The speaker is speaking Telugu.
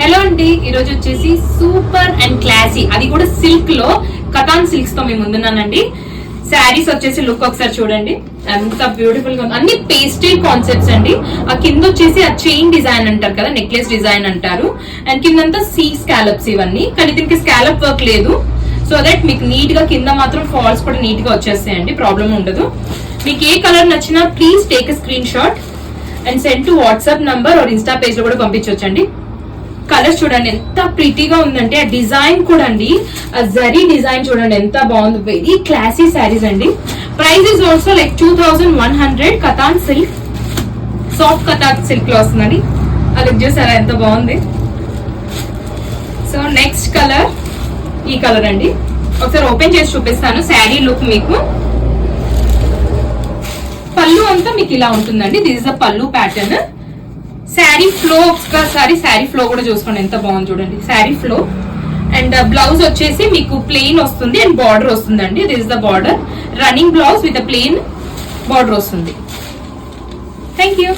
హలో అండి, ఈ రోజు వచ్చేసి సూపర్ అండ్ క్లాసీ, అది కూడా సిల్క్ లో కటాన్ సిల్క్స్ తో మేము ముందున్నానండి. శారీస్ వచ్చేసి లుక్ ఒకసారి చూడండి, ఎంత బ్యూటిఫుల్ గా ఉంది. అన్ని పేస్టల్ కాన్సెప్ట్స్ అండి. ఆ కింద వచ్చేసి ఆ చైన్ డిజైన్ అంటారు కదా, నెక్లెస్ డిజైన్ అంటారు. అండ్ కిందంతా సీ స్కాలప్స్ ఇవన్నీ, కానీ దీనికి స్కాలప్ వర్క్ లేదు. సో దట్ మీకు నీట్ గా కింద మాత్రం ఫాల్స్ కూడా నీట్ గా వచ్చేస్తాయండి, ప్రాబ్లం ఉండదు. మీకు ఏ కలర్ నచ్చినా please take a screen shot and send to WhatsApp number or insta page లో కూడా పంపించవచ్చండి. కలర్స్ చూడండి ఎంత ప్రిటీగా ఉందంటే, ఆ డిజైన్ కూడా అండి, ఆ జరీ డిజైన్ చూడండి ఎంత బాగుంది. వెరీ క్లాసీ శారీస్ అండి. Price is also like 2100 katan silk, soft katan silk లో వస్తుందండి. అది చూసారా ఎంత బాగుంది. సో నెక్స్ట్ కలర్ ఈ కలర్ అండి, ఒకసారి ఓపెన్ చేసి చూపిస్తాను శారీ లుక్ మీకు. పళ్ళు అంతా మీకు ఇలా ఉంటుందండి. దిస్ ఇస్ ద పళ్ళు ప్యాటర్న్. శారీ ఫ్లో ఒకసారి శారీ ఫ్లో కూడా చూసుకోండి ఎంత బాగుంది చూడండి శారీ ఫ్లో. అండ్ బ్లౌజ్ వచ్చేసి మీకు ప్లెయిన్ వస్తుంది అండ్ బార్డర్ వస్తుందండి. This is the border, running blouse with plain border వస్తుంది. Thank you.